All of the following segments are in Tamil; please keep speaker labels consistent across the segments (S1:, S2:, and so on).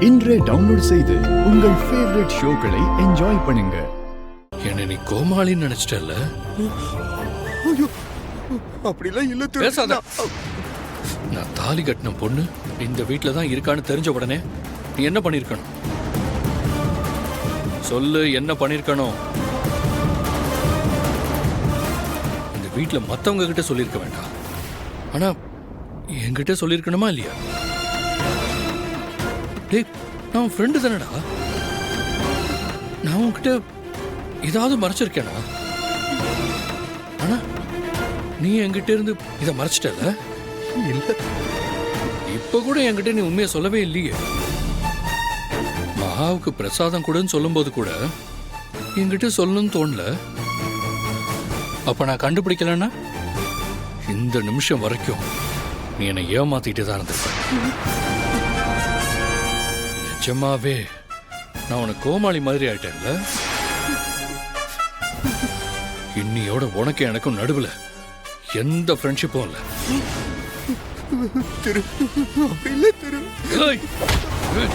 S1: இன்றே டவுன்லோட் செய்து உங்கள் ஃபேவரட் ஷோக்களை என்ஜாய் பண்ணுங்க.
S2: என்ன நீ கோமாளின்னு நினைச்சிட்டல?
S3: ஐயோ, அப்படிலாம் இல்ல திரு.
S2: பேசாத. நான் தாலி கட்டின பொண்ணு இந்த வீட்டில தான் இருக்கான்னு தெரிஞ்ச உடனே நீ என்ன பண்ணிருக்கணும்? சொல்லு, என்ன பண்ணிருக்கணும்? இந்த வீட்டில் மத்தவங்க கிட்ட சொல்லியிருக்க வேண்டாம், ஆனா என்கிட்ட சொல்லியிருக்கணுமா இல்லையா? டேய், நான் உன் ஃப்ரெண்டு தானடா. நான் உன்கிட்ட ஏதாவது மறைச்சிருக்கேனா? ஆனா நீ என்கிட்ட இருந்து இதை மறைச்சிட்டல?
S3: இல்ல,
S2: இப்ப கூட என்கிட்ட நீ உண்மையை சொல்லவே இல்லையே. மகாவுக்கு பிரசாதம் கூடன்னு சொல்லும் போது கூட என்கிட்ட சொல்லணும்னு தோணல. அப்ப நான் கண்டுபிடிக்கலன்னா இந்த நிமிஷம் வரைக்கும் நீ என்னை ஏமாத்திட்டே தான் இருந்திருப்ப. நிஜமாவே நான் உனக்கு கோமாளி மாதிரி ஆயிட்டேன்ல. இன்னியோட உனக்கு எனக்கும் நடுவுல எந்த ஃப்ரெண்ட்ஷிப்பும் இல்ல.
S3: திரு, அப்படி இல்ல திரு.
S2: ஏய், ஏய்.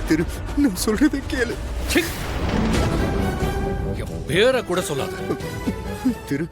S3: திரு, நான் சொல்றதை கேளு.
S2: ச்சீ. என் பேரை கூட சொல்லாத.
S3: திரு,